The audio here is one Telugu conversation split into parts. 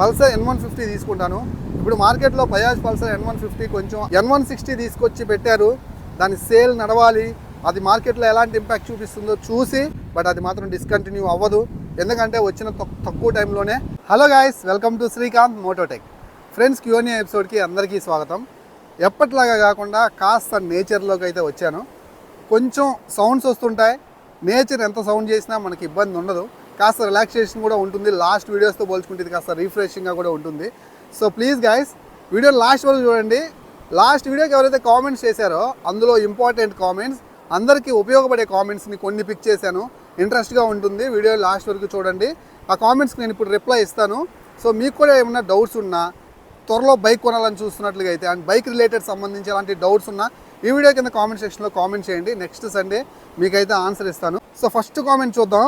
పల్సర్ N150 తీసుకుంటాను. ఇప్పుడు మార్కెట్లో బజాజ్ పల్సర్ N150 కొంచెం N160 తీసుకొచ్చి పెట్టారు. దాని సేల్ నడవాలి, అది మార్కెట్లో ఎలాంటి ఇంపాక్ట్ చూపిస్తుందో చూసి, బట్ అది మాత్రం డిస్కంటిన్యూ అవ్వదు, ఎందుకంటే వచ్చిన తక్కువ టైంలోనే. Hello guys, welcome to Srikanth Mototech. Friends, Q&A ఎపిసోడ్కి అందరికీ స్వాగతం. ఎప్పటిలాగా కాకుండా కాస్త నేచర్లోకి అయితే వచ్చాను. కొంచెం సౌండ్స్ వస్తుంటాయి. నేచర్ ఎంత సౌండ్ చేసినా మనకి ఇబ్బంది ఉండదు, కాస్త రిలాక్సేషన్ కూడా ఉంటుంది. లాస్ట్ వీడియోస్తో పోల్చుకుంటే ఇది కాస్త రిఫ్రెషింగ్గా కూడా ఉంటుంది. So please guys, video last వరకు చూడండి. లాస్ట్ వీడియోకి ఎవరైతే కామెంట్స్ చేశారో అందులో ఇంపార్టెంట్ కామెంట్స్, అందరికీ ఉపయోగపడే కామెంట్స్ని కొన్ని పిక్ చేశాను. ఇంట్రెస్ట్గా ఉంటుంది, వీడియో లాస్ట్ వరకు చూడండి. ఆ కామెంట్స్కి నేను ఇప్పుడు రిప్లై ఇస్తాను. సో మీకు కూడా ఏమైనా డౌట్స్ ఉన్నా, త్వరలో బైక్ కొనాలని చూస్తున్నట్లుగా అయితే అండ్ బైక్ రిలేటెడ్ సంబంధించి ఎలాంటి డౌట్స్ ఉన్నా ఈ వీడియో కింద కామెంట్ సెక్షన్లో కామెంట్ చేయండి. నెక్స్ట్ సండే మీకైతే ఆన్సర్ ఇస్తాను. సో ఫస్ట్ కామెంట్ చూద్దాం.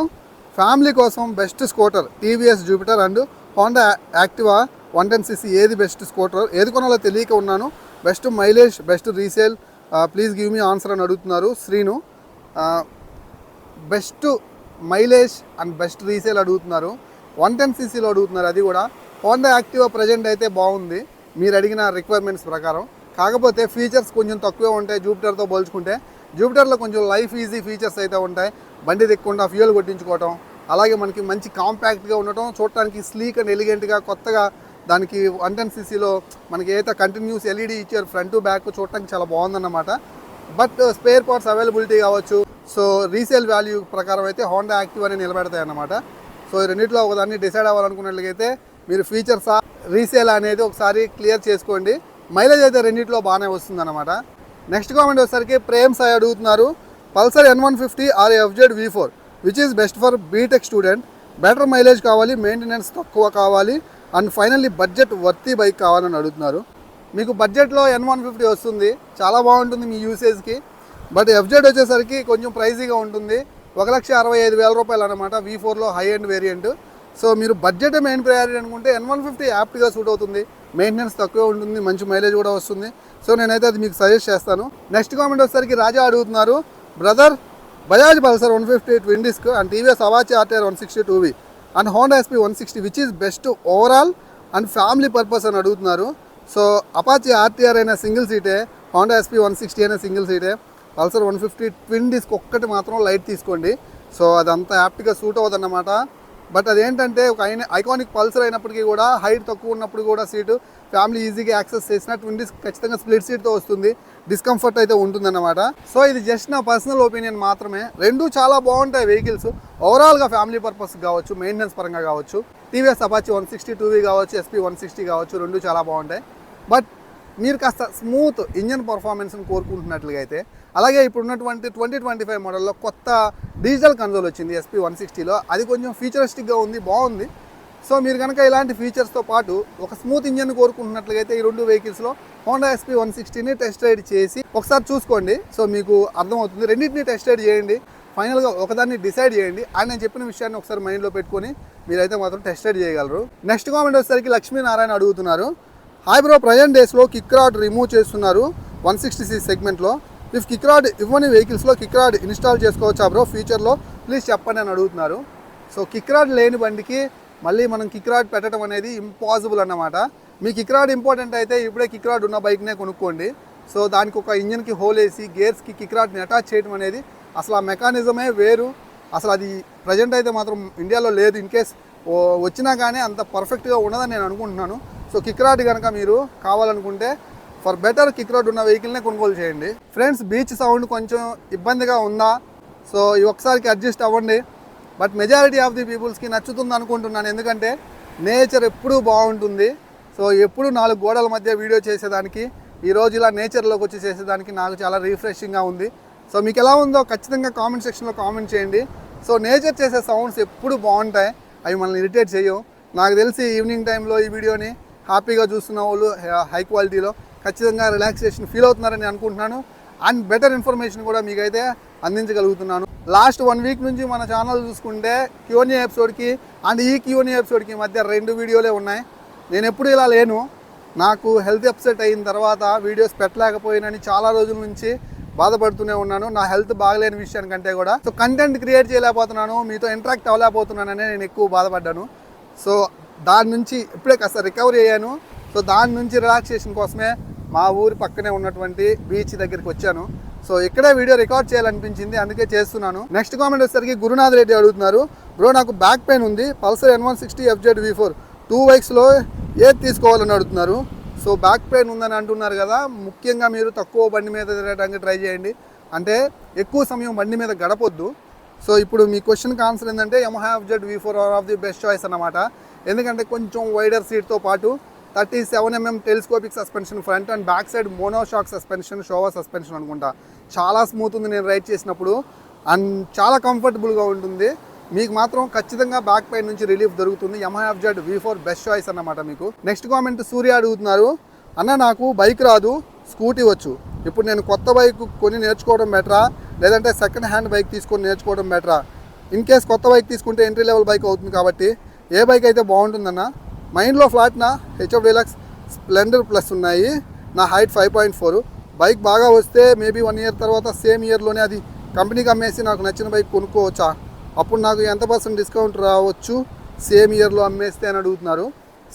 ఫ్యామిలీ కోసం best scooter TVS Jupiter and Honda Activa 110cc ఏది బెస్ట్ స్కూటర్, ఏది కొనాలో తెలియక ఉన్నాను. Best mileage, best resale, please give me answer అని అడుగుతున్నారు Srinu. Best mileage and best resale అడుగుతున్నారు. 110cc అడుగుతున్నారు, అది కూడా. హోండా యాక్టివా ప్రజెంట్ అయితే బాగుంది మీరు అడిగిన రిక్వైర్మెంట్స్ ప్రకారం. కాకపోతే ఫీచర్స్ కొంచెం తక్కువే ఉంటాయి జూపిటర్తో పోల్చుకుంటే. జూపిటర్లో కొంచెం లైఫ్ ఈజీ ఫీచర్స్ అయితే ఉంటాయి. బండి దిక్కుండా ఫ్యూయల్ కొట్టించుకోవటం, అలాగే మనకి మంచి కాంపాక్ట్గా ఉండటం, చూడటానికి స్లీక్ అండ్ ఎలిగెంట్గా కొత్తగా. దానికి 110cc మనకి ఏదైతే కంటిన్యూస్ ఎల్ఈడి ఇచ్చారు ఫ్రంట్ టు బ్యాక్, చూడటానికి చాలా బాగుందన్నమాట. బట్ స్పేర్ పార్ట్స్ అవైలబిలిటీ కావచ్చు, సో రీసేల్ వాల్యూ ప్రకారం అయితే హోండా యాక్టివాని నిలబెడతాయి అన్నమాట. సో ఈ రెండింటిలో ఒకదాన్ని డిసైడ్ అవ్వాలనుకున్నట్లయితే మీరు ఫీచర్సా రీసేల్ అనేది ఒకసారి క్లియర్ చేసుకోండి. మైలేజ్ అయితే రెండింటిలో బాగానే వస్తుందన్నమాట. నెక్స్ట్ కామెంట్ వచ్చేసరికి ప్రేమ్ సాయి అడుగుతున్నారు. Pulsar N150 or FZ V4 which is best for BTech student, better mileage కావాలి, మెయింటెనెన్స్ తక్కువ కావాలి and finally budget worthy bike కావాలని అడుగుతున్నారు. మీకు బడ్జెట్లో N150 వస్తుంది, చాలా బాగుంటుంది మీ యూసేజ్కి. బట్ FZ వచ్చేసరికి కొంచెం ప్రైజీగా ఉంటుంది, 1,65,000 రూపాయలు అనమాట. V4లో హై ఎండ్ వేరియంట్. సో మీరు బడ్జెట్ మెయిన్ ప్రయారిటీ అనుకుంటే N150 యాప్ట్గా సూట్ అవుతుంది, మెయింటెనెన్స్ తక్కువ ఉంటుంది, మంచి మైలేజ్ కూడా వస్తుంది. సో నేనైతే అది మీకు సజెస్ట్ చేస్తాను. నెక్స్ట్ కామెంట్ వచ్చేసరికి రాజా అడుగుతున్నారు. Brother, Bajaj Pulsar 150 twin disc and TVS Apache RTR 160 2V and Honda SP 160 which is best overall and family purpose అని అడుగుతున్నారు. సో అపాచీ RTR అయినా సింగిల్ సీటే, హోండా SP 160 అయినా సింగిల్ సీటే. పల్సర్ 150 ట్విన్ డిస్క్ ఒక్కటి మాత్రం లైట్ తీసుకోండి, సో అదంతా యాప్ట్గా సూట్ అవ్వదన్నమాట. బట్ అదేంటంటే ఒక ఐకానిక్ పల్సర్ అయినప్పటికీ కూడా హైట్ తక్కువ ఉన్నప్పుడు కూడా సీటు ఫ్యామిలీ ఈజీగా యాక్సెస్ చేసిన ట్విన్ డిస్క్ ఖచ్చితంగా స్ప్లిట్ సీట్తో వస్తుంది, డిస్కంఫర్ట్ అయితే ఉంటుందన్నమాట. సో ఇది జస్ట్ నా పర్సనల్ ఒపీనియన్ మాత్రమే. రెండు చాలా బాగుంటాయి వెహికల్స్, ఓవరాల్గా ఫ్యామిలీ పర్పస్ కావచ్చు, మెయింటెనెన్స్ పరంగా కావచ్చు. టీవీఎస్ అపాచీ 160 2V కావచ్చు, SP 160 కావచ్చు, రెండు చాలా బాగుంటాయి. బట్ మీరు కాస్త స్మూత్ ఇంజన్ పర్ఫార్మెన్స్ని కోరుకుంటున్నట్లుగా అయితే, అలాగే ఇప్పుడు ఉన్నటువంటి 2025 మోడల్లో కొత్త డిజిటల్ కన్సోల్ వచ్చింది SP 160లో, అది కొంచెం ఫ్యూచరిస్టిక్గా ఉంది, బాగుంది. సో మీరు కనుక ఇలాంటి ఫీచర్స్తో పాటు ఒక స్మూత్ ఇంజన్ కోరుకుంటున్నట్లయితే ఈ రెండు వెహికల్స్లో హోండా SP 160ని టెస్ట్ రైడ్ చేసి ఒకసారి చూసుకోండి. సో మీకు అర్థమవుతుంది. రెండింటిని టెస్ట్ రైడ్ చేయండి, ఫైనల్గా ఒకదాన్ని డిసైడ్ చేయండి. అండ్ నేను చెప్పిన విషయాన్ని ఒకసారి మైండ్లో పెట్టుకొని మీరైతే మాత్రం టెస్ట్ రైడ్ చేయగలరు. నెక్స్ట్ కామెంట్ వచ్చేసరికి లక్ష్మీనారాయణ అడుగుతున్నారు. హాయ్ బ్రో, ప్రజెంట్ డేస్లో కిక్ రాడ్ రిమూవ్ చేస్తున్నారు 160cc సెగ్మెంట్లో. ఇఫ్ కిక్ రాడ్ ఇవ్వని వెహికల్స్లో కిక్ రాడ్ ఇన్స్టాల్ చేసుకోవచ్చా బ్రో ఫ్యూచర్లో, ప్లీజ్ చెప్పండి అని అడుగుతున్నారు. సో కిక్ రాడ్ లేని బండికి మళ్ళీ మనం కిక్ రాడ్ పెట్టడం అనేది ఇంపాసిబుల్ అన్నమాట. మీ కిక్ రాడ్ ఇంపార్టెంట్ అయితే ఇప్పుడే కిక్ రాడ్ ఉన్న బైక్నే కొనుక్కోండి. సో దానికి ఒక ఇంజన్కి హోల్ వేసి గేర్స్కి కిక్ రాడ్ని అటాచ్ చేయడం అనేది అసలు ఆ మెకానిజమే వేరు. అసలు అది ప్రజెంట్ అయితే మాత్రం ఇండియాలో లేదు. ఇన్ కేస్ వచ్చినా కానీ అంత పర్ఫెక్ట్గా ఉండదని నేను అనుకుంటున్నాను. సో కిక్ రాడ్ కనుక మీరు కావాలనుకుంటే ఫర్ బెటర్ కిక్ రాడ్ ఉన్న వెహికల్నే కొనుగోలు చేయండి. ఫ్రెండ్స్, బీచ్ సౌండ్ కొంచెం ఇబ్బందిగా ఉందా? సో ఈ ఒకసారికి అడ్జస్ట్ అవ్వండి. బట్ మెజారిటీ ఆఫ్ ది పీపుల్స్కి నచ్చుతుంది అనుకుంటున్నాను, ఎందుకంటే నేచర్ ఎప్పుడూ బాగుంటుంది. సో ఎప్పుడు 4 గోడల మధ్య వీడియో చేసేదానికి, ఈరోజు ఇలా నేచర్లోకి వచ్చి చేసేదానికి నాకు చాలా రిఫ్రెషింగ్గా ఉంది. సో మీకు ఎలా ఉందో ఖచ్చితంగా కామెంట్ సెక్షన్లో కామెంట్ చేయండి. సో నేచర్ చేసే సౌండ్స్ ఎప్పుడు బాగుంటాయి, అవి మనల్ని ఇరిటేట్ చేయవు. నాకు తెలిసి ఈవినింగ్ టైంలో ఈ వీడియోని హ్యాపీగా చూస్తున్న వాళ్ళు హై క్వాలిటీలో ఖచ్చితంగా రిలాక్సేషన్ ఫీల్ అవుతున్నారని అనుకుంటున్నాను. అండ్ బెటర్ ఇన్ఫర్మేషన్ కూడా మీకైతే అందించగలుగుతున్నాను. లాస్ట్ 1 వీక్ నుంచి మన ఛానల్ చూసుకుంటే Q&A ఎపిసోడ్కి అండ్ ఈ Q&A ఎపిసోడ్కి మధ్య 2 వీడియోలే ఉన్నాయి. నేను ఎప్పుడు ఇలా లేను, నాకు హెల్త్ అప్సెట్ అయిన తర్వాత వీడియోస్ పెట్టలేకపోయినని చాలా రోజుల నుంచి బాధపడుతూనే ఉన్నాను. నా హెల్త్ బాగలేని విషయానికంటే కూడా. సో కంటెంట్ క్రియేట్ చేయలేకపోతున్నాను, మీతో ఇంటరాక్ట్ అవ్వలేకపోతున్నానని నేను ఎక్కువ బాధపడ్డాను. సో దాని నుంచి ఇప్పుడే కాస్త రికవరీ అయ్యాను. సో దాని నుంచి రిలాక్సేషన్ కోసమే మా ఊరి పక్కనే ఉన్నటువంటి బీచ్ దగ్గరికి వచ్చాను. సో ఇక్కడే వీడియో రికార్డ్ చేయాలనిపించింది, అందుకే చేస్తున్నాను. నెక్స్ట్ కామెంట్ వచ్చేసరికి గురునాథ్ రెడ్డి అడుగుతున్నారు, బ్రో నాకు బ్యాక్ పెయిన్ ఉంది, పల్సర్ N160 FZ V4 2 బైక్స్లో ఏది తీసుకోవాలని అడుగుతున్నారు. సో బ్యాక్ పెయిన్ ఉందని అంటున్నారు కదా, ముఖ్యంగా మీరు తక్కువ బండి మీద తిరగడానికి ట్రై చేయండి. అంటే ఎక్కువ సమయం బండి మీద గడపొద్దు. సో ఇప్పుడు మీ క్వశ్చన్కి ఆన్సర్ ఏంటంటే Yamaha FZ V4 of the best choice అన్నమాట. ఎందుకంటే కొంచెం వైడర్ సీట్తో పాటు 37mm telescopic suspension, front and back side monoshock suspension, Shewa suspension అనుకుంటా. చాలా స్మూత్ ఉంది నేను రైడ్ చేసినప్పుడు, అండ్ చాలా కంఫర్టబుల్గా ఉంటుంది. మీకు మాత్రం ఖచ్చితంగా బ్యాక్ పెయిన్ నుంచి రిలీఫ్ దొరుకుతుంది. Yamaha FZ V4 best choice అన్నమాట మీకు. నెక్స్ట్ కామెంట్ సూర్య అడుగుతున్నారు, అన్న నాకు బైక్ రాదు, స్కూటీ వచ్చు, ఇప్పుడు నేను కొత్త బైక్ కొని నేర్చుకోవడం బెటరా లేదంటే సెకండ్ హ్యాండ్ బైక్ తీసుకొని నేర్చుకోవడం బెటరా? ఇన్ కేస్ కొత్త బైక్ తీసుకుంటే ఎంట్రీ లెవెల్ బైక్ అవుతుంది కాబట్టి ఏ బైక్ అయితే బాగుంటుందన్న? మైండ్లో ఫ్లాట్నా HF Deluxe స్ప్లెండర్ ప్లస్ ఉన్నాయి, నా హైట్ 5.4. బైక్ బాగా వస్తే మేబీ 1 ఇయర్ తర్వాత సేమ్ ఇయర్లోనే అది కంపెనీకి అమ్మేసి నాకు నచ్చిన బైక్ కొనుక్కోవచ్చా? అప్పుడు నాకు ఎంత % డిస్కౌంట్ రావచ్చు సేమ్ ఇయర్లో అమ్మేస్తే అని అడుగుతున్నారు.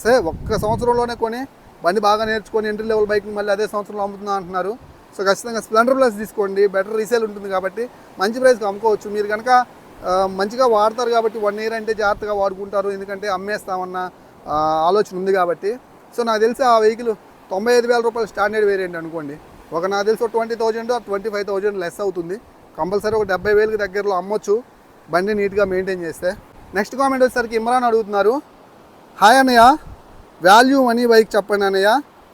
సరే, ఒక్క సంవత్సరంలోనే కొని బండి బాగా నేర్చుకొని ఎంట్రీ లెవెల్ బైక్ని మళ్ళీ అదే సంవత్సరంలో అమ్ముతున్నా అంటున్నారు. సో ఖచ్చితంగా స్ప్లెండర్ ప్లస్ తీసుకోండి, బెటర్ రీసేల్ ఉంటుంది కాబట్టి మంచి ప్రైస్కి అమ్ముకోవచ్చు. మీరు కనుక మంచిగా వాడతారు కాబట్టి 1 ఇయర్ అంటే జాగ్రత్తగా వాడుకుంటారు, ఎందుకంటే అమ్మేస్తామన్న ఆలోచన ఉంది కాబట్టి. సో నాకు తెలిసి ఆ వెహికల్ 95,000 రూపాయలు స్టాండర్డ్ వేరియంట్ అనుకోండి, నాకు తెలిసి 20,000 or 25,000 లెస్ అవుతుంది. కంపల్సరీ ఒక 70,000కి దగ్గరలో అమ్మొచ్చు బండి నీట్గా మెయింటైన్ చేస్తే. నెక్స్ట్ కామెంట్ వచ్చేసరికి ఇమ్రాన్ అడుగుతున్నారు, హాయ్ అన్నయ్య, వాల్యూ మనీ బైక్ చెప్పండి అన్నయ్య,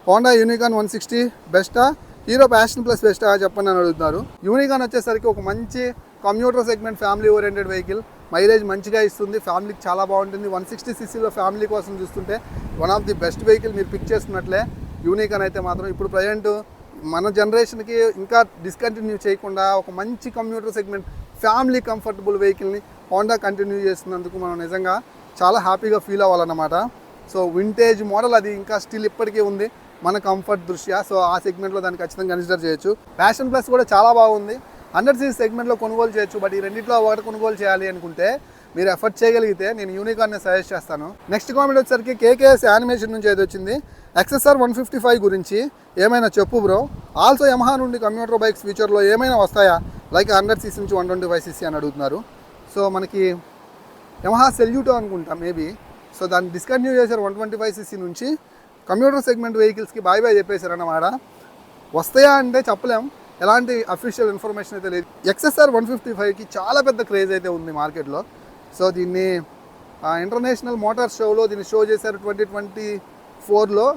హోండా యూనికాన్ 160 బెస్టా, హీరో ప్యాషన్ ప్లస్ బెస్టా చెప్పండి అని అడుగుతున్నారు. యూనికాన్ వచ్చేసరికి ఒక మంచి commuter segment family oriented vehicle, mileage మంచిగా ఇస్తుంది, ఫ్యామిలీకి చాలా బాగుంటుంది. 160cc ఫ్యామిలీ కోసం చూస్తుంటే one of the best vehicle మీరు పిక్ చేసుకున్నట్లే యూనికాన్ అయితే మాత్రం. ఇప్పుడు ప్రజెంట్ మన జనరేషన్కి ఇంకా డిస్కంటిన్యూ చేయకుండా ఒక మంచి కమ్యూటర్ సెగ్మెంట్ ఫ్యామిలీ కంఫర్టబుల్ వెహికల్ని హోండా కంటిన్యూ చేస్తున్నందుకు మనం నిజంగా చాలా హ్యాపీగా ఫీల్ అవ్వాలన్నమాట. సో వింటేజ్ మోడల్ అది, ఇంకా స్టిల్ ఇప్పటికీ ఉంది మన కంఫర్ట్ దృష్ట్యా. సో ఆ సెగ్మెంట్లో దాన్ని ఖచ్చితంగా కన్సిడర్ చేయొచ్చు. ప్యాషన్ ప్లస్ కూడా చాలా బాగుంది, 100cc సెగ్మెంట్లో కొనుగోలు చేయొచ్చు. బట్ ఈ రెండింటిలో ఒకటి కొనుగోలు చేయాలి అనుకుంటే మీరు ఎఫర్ట్ చేయగలిగితే నేను యూనికాన్ని సజెస్ట్ చేస్తాను. నెక్స్ట్ కామెంట్ వచ్చేసరికి కేకేఎస్ యానిమేషన్ నుంచి ఏది వచ్చింది, XSR 155 గురించి ఏమైనా చెప్పు బ్రో. ఆల్సో Yamaha నుండి కమ్యూటర్ బైక్స్ ఫ్యూచర్లో ఏమైనా వస్తాయా, లైక్ 100cc నుంచి 125cc అని అడుగుతున్నారు. సో మనకి Yamaha సెల్యూటో అనుకుంటా మేబీ, సో దాన్ని డిస్కంటిన్యూ చేశారు 125cc నుంచి. కమ్యూటర్ సెగ్మెంట్ వెహికల్స్కి బాయ్ చెప్పేశారు అన్నమాట. వస్తాయా అంటే చెప్పలేం, ఎలాంటి అఫీషియల్ ఇన్ఫర్మేషన్ అయితే లేదు. XSR 155కి చాలా పెద్ద క్రేజ్ అయితే ఉంది మార్కెట్లో. సో దీన్ని ఇంటర్నేషనల్ మోటార్ షోలో దీన్ని షో చేశారు 2024లో.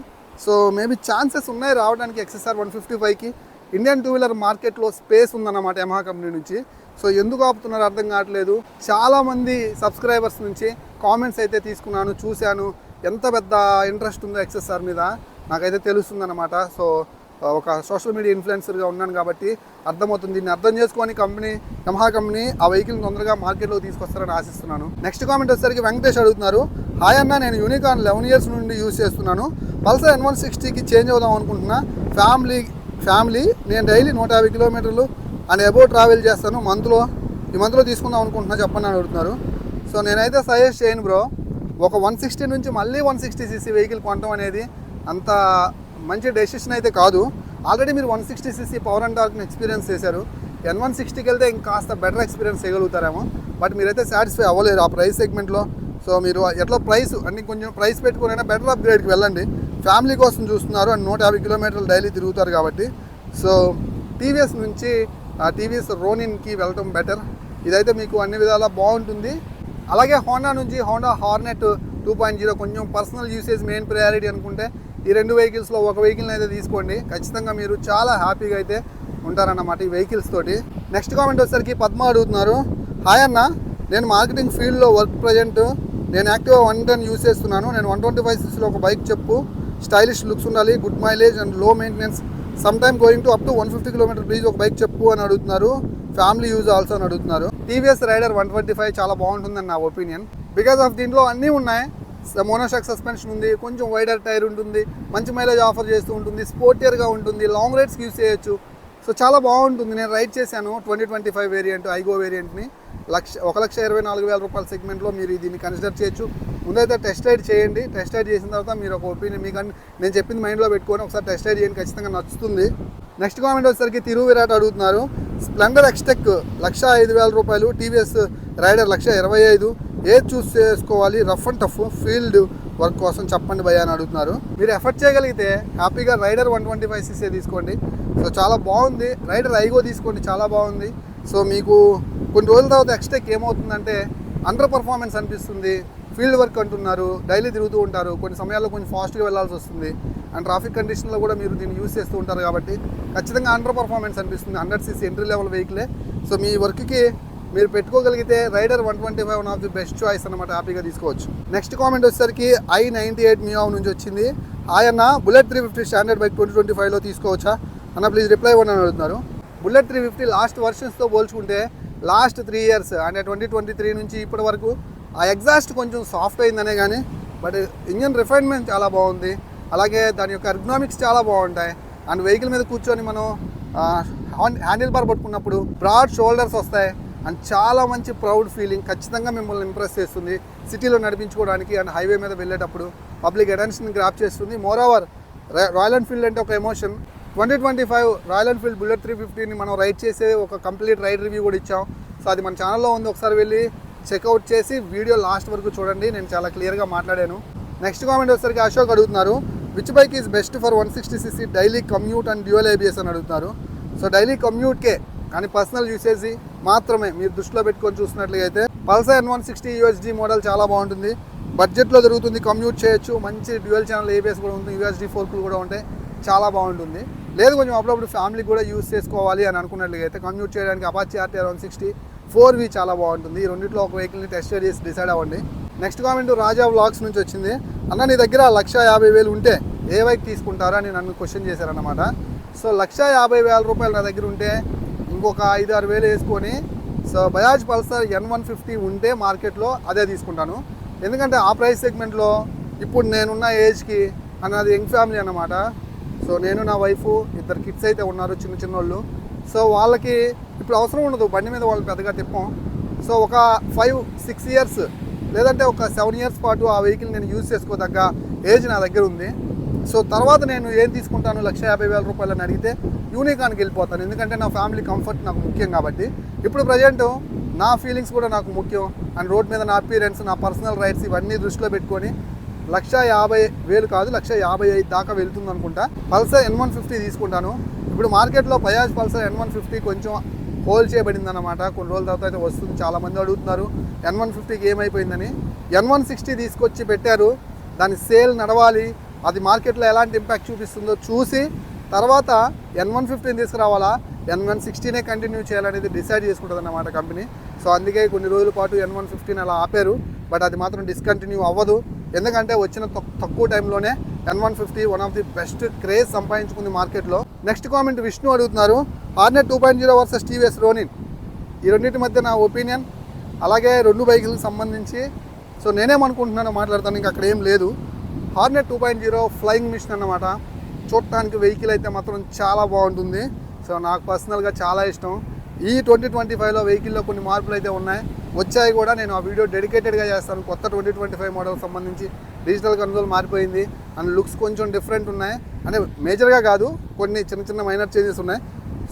సో మేబీ ఛాన్సెస్ ఉన్నాయి రావడానికి XSR 155కి. ఇండియన్ 2-వీలర్ మార్కెట్లో స్పేస్ ఉందన్నమాట Yamaha కంపెనీ నుంచి. సో ఎందుకు ఆపుతున్నారు అర్థం కావట్లేదు. చాలామంది సబ్స్క్రైబర్స్ నుంచి కామెంట్స్ అయితే తీసుకున్నాను, చూశాను, ఎంత పెద్ద ఇంట్రెస్ట్ ఉందో XSR మీద నాకైతే తెలుస్తుందన్నమాట. సో ఒక సోషల్ మీడియా ఇన్ఫ్లుయెన్సర్గా ఉన్నాను కాబట్టి అర్థమవుతుంది. దీన్ని అర్థం చేసుకొని Yamaha కంపెనీ ఆ వెహికల్ని తొందరగా మార్కెట్లో తీసుకొస్తారని ఆశిస్తున్నాను. నెక్స్ట్ కామెంట్ వచ్చేసరికి వెంకటేష్ అడుగుతున్నారు, హాయ్ అన్న, నేను యూనికాన్ 11 ఇయర్స్ నుండి యూజ్ చేస్తున్నాను, పల్సర్ N160కి చేంజ్ అవుదాం అనుకుంటున్నా, ఫ్యామిలీ నేను డైలీ 150 కిలోమీటర్లు అండ్ అబౌవ్ ట్రావెల్ చేస్తాను, ఈ మంత్లో తీసుకుందాం అనుకుంటున్నా చెప్పండి అని అడుగుతున్నారు. సో నేనైతే సజెస్ట్ చేయను బ్రో, ఒక 160 నుంచి మళ్ళీ 160cc వెహికల్ కొనడం అనేది అంత మంచి డెసిషన్ అయితే కాదు. ఆల్రెడీ మీరు 160cc పవర్ అండ్ టార్క్ని ఎక్స్పీరియన్స్ చేశారు, N160కి వెళ్తే ఇంకాస్త బెటర్ ఎక్స్పీరియన్స్ చేయగలుగుతారేమో. బట్ మీరైతే సాటిస్ఫై అవ్వలేరు ఆ ప్రైస్ సెగ్మెంట్లో. సో మీరు ఎట్లా ప్రైస్ అన్ని కొంచెం ప్రైస్ పెట్టుకునైనా బెటర్ అప్గ్రేడ్కి వెళ్ళండి. ఫ్యామిలీ కోసం చూస్తున్నారు అండ్ 150 కిలోమీటర్లు డైలీ తిరుగుతారు కాబట్టి. సో టీవీఎస్ నుంచి టీవీఎస్ రోనిన్కి వెళ్ళటం బెటర్. ఇదైతే మీకు అన్ని విధాలా బాగుంటుంది. అలాగే హోండా నుంచి హోండా హార్నెట్ 2.0 కొంచెం పర్సనల్ యూసేజ్ మెయిన్ ప్రయారిటీ అనుకుంటే ఈ రెండు వెహికల్స్లో ఒక వెహికల్ని అయితే తీసుకోండి. ఖచ్చితంగా మీరు చాలా హ్యాపీగా అయితే ఉంటారన్నమాట ఈ వెహికల్స్ తోటి. నెక్స్ట్ కామెంట్ వచ్చేసరికి పద్మ అడుగుతున్నారు, హాయ్ అన్న, నేను మార్కెటింగ్ ఫీల్డ్లో వర్క్ ప్రజెంట్, నేను యాక్టివా 110 యూజ్ చేస్తున్నాను, నేను 125cc ఒక బైక్ చెప్పు, స్టైలిష్ లుక్స్ ఉండాలి, గుడ్ మైలేజ్ అండ్ లో maintenance, some time going to up to 150 km please ఒక బైక్ చెప్పు అని అడుగుతున్నారు. ఫ్యామిలీ యూజ్ ఆల్సో అని అడుగుతున్నారు. టీవీఎస్ రైడర్ 125 చాలా బాగుంటుందని నా ఒపీనియన్. బికాస్ ఆఫ్ దీంట్లో అన్నీ ఉన్నాయి. మోనోషాక్ సస్పెన్షన్ ఉంది, కొంచెం వైడర్ టైర్ ఉంటుంది, మంచి మైలేజ్ ఆఫర్ చేస్తూ ఉంటుంది, స్పోర్టియర్గా ఉంటుంది, లాంగ్ రైడ్స్కి యూజ్ చేయొచ్చు. సో చాలా బాగుంటుంది. నేను రైడ్ చేశాను 2025 వేరియంట్ ఐగో వేరియంట్ని. 1,24,000 రూపాయల సెగ్మెంట్లో మీరు దీన్ని కన్సిడర్ చేయొచ్చు. ముందైతే టెస్ట్ రైడ్ చేయండి. టెస్ట్ రైడ్ చేసిన తర్వాత మీరు ఒక ఒపీనియన్ మీకు నేను చెప్పింది మైండ్లో పెట్టుకొని ఒకసారి టెస్ట్ రైడ్ చేయండి, ఖచ్చితంగా నచ్చుతుంది. నెక్స్ట్ కామెంట్ వచ్చేసరికి తిరు విరాట్ అడుగుతున్నారు. స్ప్లెండర్ ఎక్స్టెక్ 1,05,000 రూపాయలు, టీవీఎస్ రైడర్ 1,25,000, ఏది చూస్ చేసుకోవాలి rough and tough field work కోసం చెప్పండి భయ్యా అని అడుగుతున్నారు. మీరు ఎఫర్ట్ చేయగలిగితే హ్యాపీగా రైడర్ 125cc తీసుకోండి. సో చాలా బాగుంది. రైడర్ ఐగో తీసుకోండి, చాలా బాగుంది. సో మీకు కొన్ని రోజుల తర్వాత ఎక్స్టెక్ ఏమవుతుందంటే అండర్ పర్ఫార్మెన్స్ అనిపిస్తుంది. ఫీల్డ్ వర్క్ అంటున్నారు, డైలీ తిరుగుతూ ఉంటారు, కొన్ని సమయాల్లో కొంచెం ఫాస్ట్గా వెళ్ళాల్సి వస్తుంది. అండ్ ట్రాఫిక్ కండిషన్లో కూడా మీరు దీన్ని యూస్ చేస్తూ ఉంటారు కాబట్టి ఖచ్చితంగా అండర్ పర్ఫార్మెన్స్ అనిపిస్తుంది. 100cc ఎంట్రీ లెవెల్ వెహికలే. సో మీ వర్క్కి మీరు పెట్టుకోగలిగితే Rider 125 one of the best choice అనమాట, హ్యాపీగా తీసుకోవచ్చు. నెక్స్ట్ కామెంట్ వచ్చేసరికి i98 మియావ్ నుంచి వచ్చింది. ఆయన బుల్లెట్ 350 స్టాండర్డ్ బైక్ 2025లో తీసుకోవచ్చా అన్న, ప్లీజ్ రిప్లై ఇవ్వండి అని అడుగుతున్నారు. బుల్లెట్ 350 లాస్ట్ వర్షన్స్తో పోల్చుకుంటే లాస్ట్ 3 ఇయర్స్ అంటే 2023 నుంచి ఇప్పటి వరకు ఆ ఎగ్జాస్ట్ కొంచెం సాఫ్ట్ అయిందనే కానీ బట్ ఇంజన్ రిఫైన్మెంట్ చాలా బాగుంది. అలాగే దాని యొక్క ఎర్గనామిక్స్ చాలా బాగుంటాయి. అండ్ వెహికల్ మీద కూర్చొని మనం హ్యాండిల్ బార్ పట్టుకున్నప్పుడు బ్రాడ్ షోల్డర్స్ వస్తాయి. అండ్ చాలా మంచి ప్రౌడ్ ఫీలింగ్, ఖచ్చితంగా మిమ్మల్ని ఇంప్రెస్ చేస్తుంది సిటీలో నడిపించుకోవడానికి. అండ్ హైవే మీద వెళ్ళేటప్పుడు పబ్లిక్ అటెన్షన్ గ్రాప్ చేస్తుంది. మోర్ ఓవర్ రాయల్ ఎన్ఫీల్డ్ అంటే ఒక ఎమోషన్. 2025 రాయల్ ఎన్ఫీల్డ్ బుల్లెట్ 350ని మనం రైడ్ చేసే ఒక కంప్లీట్ రైడ్ రివ్యూ కూడా ఇచ్చాం. సో అది మన ఛానల్లో ఉంది, ఒకసారి వెళ్ళి చెక్అవుట్ చేసి వీడియో లాస్ట్ వరకు చూడండి, నేను చాలా క్లియర్గా మాట్లాడాను. నెక్స్ట్ కామెంట్ వచ్చేసరికి అశోక్ అడుగుతున్నారు, which bike is best for 160cc daily commute and dual ABS అని అడుగుతున్నారు. సో డైలీ కమ్యూట్కే కానీ పర్సనల్ యూసేజ్ మాత్రమే మీరు దృష్టిలో పెట్టుకొని చూసినట్లయితే పల్సర్ N160 USD మోడల్ చాలా బాగుంటుంది. బడ్జెట్లో దొరుకుతుంది, కమ్యూట్ చేయొచ్చు, మంచి డ్యూయల్ ఛానల్ ABS కూడా ఉంటుంది, USD ఫోర్కులు కూడా ఉంటాయి, చాలా బాగుంటుంది. లేదు కొంచెం అప్పుడప్పుడు ఫ్యామిలీకి కూడా యూస్ చేసుకోవాలి అని అనుకున్నట్లయితే కమ్యూట్ చేయడానికి అపాచీ RTR 160 4V చాలా బాగుంటుంది. ఈ రెండింటిలో ఒక వెహికల్ని టెస్ట్ చేసి డిసైడ్ అవ్వండి. నెక్స్ట్ కామెంట్ రాజా వ్లాగ్స్ నుంచి వచ్చింది. అన్న నీ దగ్గర 1,50,000 ఉంటే ఏ బైక్ తీసుకుంటారా అని నన్ను క్వశ్చన్ చేశారన్నమాట. సో 1,50,000 రూపాయలు నా దగ్గర ఉంటే ఇంకొక 5-6 వేలు వేసుకొని సో బజాజ్ పల్సర్ N150 ఉంటే మార్కెట్లో అదే తీసుకుంటాను. ఎందుకంటే ఆ ప్రైస్ సెగ్మెంట్లో ఇప్పుడు నేనున్న ఏజ్కి అన్నది యంగ్ ఫ్యామిలీ అన్నమాట. సో నేను నా వైఫ్ 2 కిడ్స్ అయితే ఉన్నారు, చిన్న వాళ్ళు. సో వాళ్ళకి ఇప్పుడు అవసరం ఉండదు, బండి మీద వాళ్ళు పెద్దగా తిప్పం. సో ఒక 5-6 ఇయర్స్ లేదంటే ఒక 7 ఇయర్స్ పాటు ఆ వెహికల్ నేను యూజ్ చేసుకోదగ్గ ఏజ్ నా దగ్గర ఉంది. సో తర్వాత నేను ఏం తీసుకుంటాను 1,50,000 రూపాయలు అని అడిగితే యూనికాన్కి వెళ్ళిపోతాను. ఎందుకంటే నా ఫ్యామిలీ కంఫర్ట్ నాకు ముఖ్యం కాబట్టి. ఇప్పుడు ప్రజెంట్ నా ఫీలింగ్స్ కూడా నాకు ముఖ్యం. అండ్ రోడ్ మీద నా అపీరెన్స్, నా పర్సనల్ రైట్స్ ఇవన్నీ దృష్టిలో పెట్టుకొని 1,50,000 కాదు 1,55,000 దాకా వెళ్తుంది అనుకుంటా. పల్సర్ N150 తీసుకుంటాను. ఇప్పుడు మార్కెట్లో బజాజ్ పల్సర్ N150 కొంచెం హోల్డ్ చేయబడింది అన్నమాట. కొన్ని రోజుల తర్వాత అయితే వస్తుంది. చాలామంది అడుగుతున్నారు N150కి ఏమైపోయిందని. N160 తీసుకొచ్చి పెట్టారు, దాని సేల్ నడవాలి, అది మార్కెట్లో ఎలాంటి ఇంపాక్ట్ చూపిస్తుందో చూసి తర్వాత N150ని తీసుకురావాలా N160నే కంటిన్యూ చేయాలనేది డిసైడ్ చేసుకుంటుంది అన్నమాట కంపెనీ. సో అందుకే కొన్ని రోజుల పాటు N150ని అలా ఆపారు. బట్ అది మాత్రం డిస్కంటిన్యూ అవ్వదు, ఎందుకంటే వచ్చిన తక్కువ టైంలోనే N150 one of the best craze సంపాదించుకుంది మార్కెట్లో. నెక్స్ట్ కామెంట్ విష్ణు అడుగుతున్నారు, హార్నెట్ 2.0 వర్సెస్ TVS రోనిన్, ఈ రెండింటి మధ్య నా ఒపీనియన్, అలాగే 2 బైకులకు సంబంధించి. సో నేనేమనుకుంటున్నానో మాట్లాడతాను, ఇంకా అక్కడ ఏం లేదు. హార్నెట్ 2.0 ఫ్లయింగ్ మిషన్ అన్నమాట. చూడటానికి వెహికల్ అయితే మాత్రం చాలా బాగుంటుంది. సో నాకు పర్సనల్గా చాలా ఇష్టం. ఈ 2025లో వెహికల్లో కొన్ని మార్పులు అయితే ఉన్నాయి, వచ్చాయి కూడా. నేను ఆ వీడియో డెడికేటెడ్గా చేస్తాను. కొత్త 2025 మోడల్ సంబంధించి డిజిటల్ కన్సోల్ మారిపోయింది అండ్ లుక్స్ కొంచెం డిఫరెంట్ ఉన్నాయి. అంటే మేజర్గా కాదు, కొన్ని చిన్న మైనర్ చేంజెస్ ఉన్నాయి.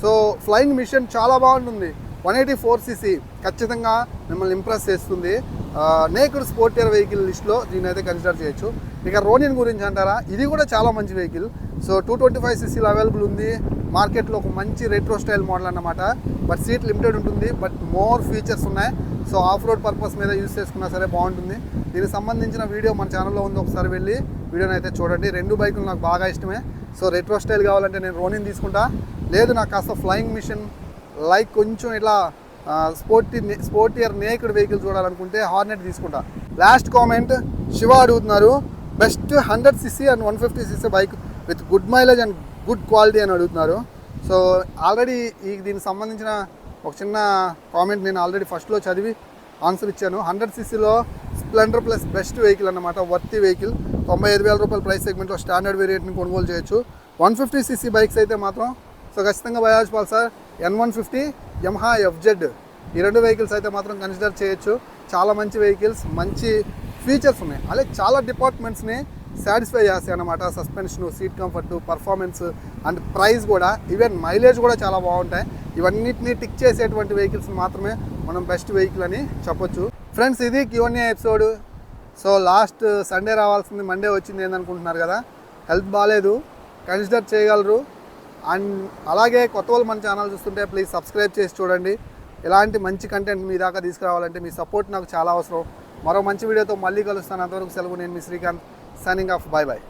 సో ఫ్లయింగ్ మిషన్ చాలా బాగుంటుంది. 184cc ఖచ్చితంగా మిమ్మల్ని ఇంప్రెస్ చేస్తుంది. నేకుడ్ స్పోర్టియర్ వెహికల్ లిస్ట్లో దీన్ని అయితే కన్సిడర్ చేయొచ్చు. ఇక రోనిన్ గురించి అంటారా, ఇది కూడా చాలా మంచి వెహికల్. సో 225cc అవైలబుల్ ఉంది మార్కెట్లో. ఒక మంచి రెట్రో స్టైల్ మోడల్ అన్నమాట. బట్ సీట్ లిమిటెడ్ ఉంటుంది, బట్ మోర్ ఫీచర్స్ ఉన్నాయి. సో ఆఫ్ రోడ్ పర్పస్ మీద యూస్ చేసుకున్నా సరే బాగుంటుంది. దీనికి సంబంధించిన వీడియో మన ఛానల్లో ఉంది, ఒకసారి వెళ్ళి వీడియోని అయితే చూడండి. 2 బైకులు నాకు బాగా ఇష్టమే. సో రెట్రో స్టైల్ కావాలంటే నేను రోనిన్ తీసుకుంటా. లేదు నాకు కాస్త ఫ్లయింగ్ మిషన్ లైక్ కొంచెం ఇట్లా స్పోర్టియర్ నేక్డ్ వెహికల్ చూడాలనుకుంటే హార్నెట్ తీసుకుంటా. లాస్ట్ కామెంట్ శివ అడుగుతున్నారు, best 100cc and 150cc bike with good mileage and good quality అని అడుగుతున్నారు. సో ఆల్రెడీ దీనికి సంబంధించిన ఒక చిన్న కామెంట్ నేను ఆల్రెడీ ఫస్ట్లో చదివి ఆన్సర్ ఇచ్చాను. 100cc Splendor plus best vehicle అన్నమాట, వర్తి వెహికల్. 95,000 రూపాయల ప్రైస్ సెగ్మెంట్లో స్టాండర్డ్ వేరియంట్ని కొనుగోలు చేయొచ్చు. 150cc బైక్స్ అయితే మాత్రం సో ఖచ్చితంగా Bajaj Pulsar N150, Yamaha FZ ఈ రెండు వెహికల్స్ అయితే మాత్రం కన్సిడర్ చేయొచ్చు. చాలా మంచి వెహికల్స్, మంచి ఫీచర్స్ ఉన్నాయి. అలాగే చాలా డిపార్ట్మెంట్స్ని సాటిస్ఫై చేస్తాయి అన్నమాట. Suspension, seat comfort, performance and price కూడా, ఈవెన్ మైలేజ్ కూడా చాలా బాగుంటాయి. ఇవన్నిటిని టిక్ చేసేటువంటి వెహికల్స్ మాత్రమే మనం బెస్ట్ వెహికల్ అని చెప్పొచ్చు. ఫ్రెండ్స్, ఇది Q&A episode. So last Sunday రావాల్సింది మండే వచ్చింది ఏందనుకుంటున్నారు కదా. హెల్త్ బాగాలేదు, కన్సిడర్ చేయగలరు. అండ్ అలాగే కొత్త వాళ్ళు మన ఛానల్ చూస్తుంటే ప్లీజ్ సబ్స్క్రైబ్ చేసి చూడండి. ఇలాంటి మంచి కంటెంట్ మీ దాకా తీసుకురావాలంటే మీ సపోర్ట్ నాకు చాలా అవసరం. మరో మంచి వీడియోతో మళ్ళీ కలుస్తాను. అంతవరకు సెలవు. నేను మీ Srikanth, signing off. Bye bye.